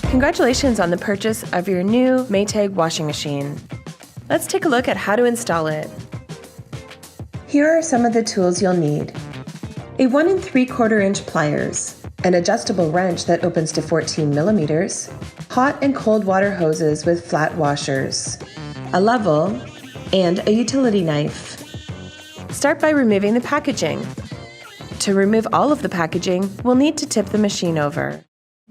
Congratulations on the purchase of your new Maytag washing machine. Let's take a look at how to install it. Here are some of the tools you'll need. A 1 3/4 inch pliers, an adjustable wrench that opens to 14 millimeters, hot and cold water hoses with flat washers, a level, and a utility knife. Start by removing the packaging. To remove all of the packaging, we'll need to tip the machine over.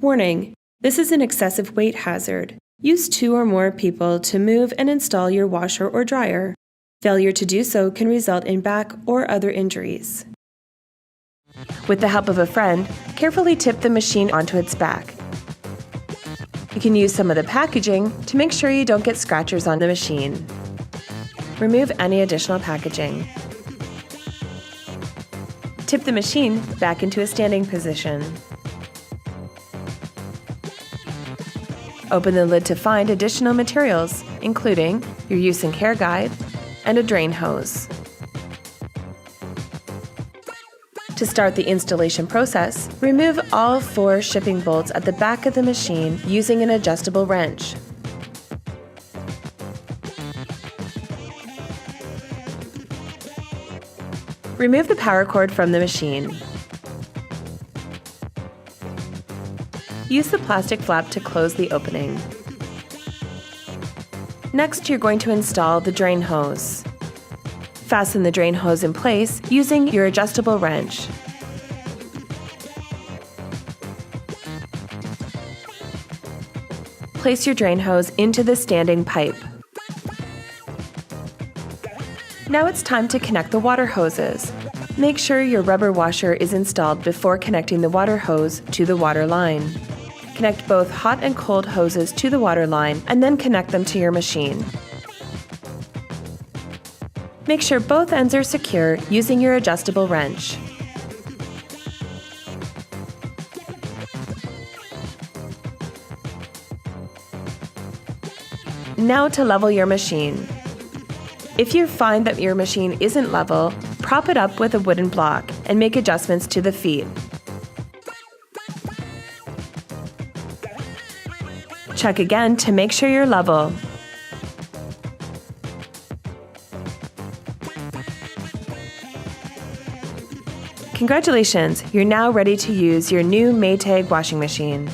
Warning: this is an excessive weight hazard. Use 2 or more people to move and install your washer or dryer. Failure to do so can result in back or other injuries. With the help of a friend, carefully tip the machine onto its back. You can use some of the packaging to make sure you don't get scratchers on the machine. Remove any additional packaging. Tip the machine back into a standing position. Open the lid to find additional materials, including your use and care guide and a drain hose. To start the installation process, remove all 4 shipping bolts at the back of the machine using an adjustable wrench. Remove the power cord from the machine. Use the plastic flap to close the opening. Next, you're going to install the drain hose. Fasten the drain hose in place using your adjustable wrench. Place your drain hose into the standing pipe. Now it's time to connect the water hoses. Make sure your rubber washer is installed before connecting the water hose to the water line. Connect both hot and cold hoses to the water line and then connect them to your machine. Make sure both ends are secure using your adjustable wrench. Now to level your machine. If you find that your machine isn't level, prop it up with a wooden block and make adjustments to the feet. Check again to make sure you're level. Congratulations, you're now ready to use your new Maytag washing machine.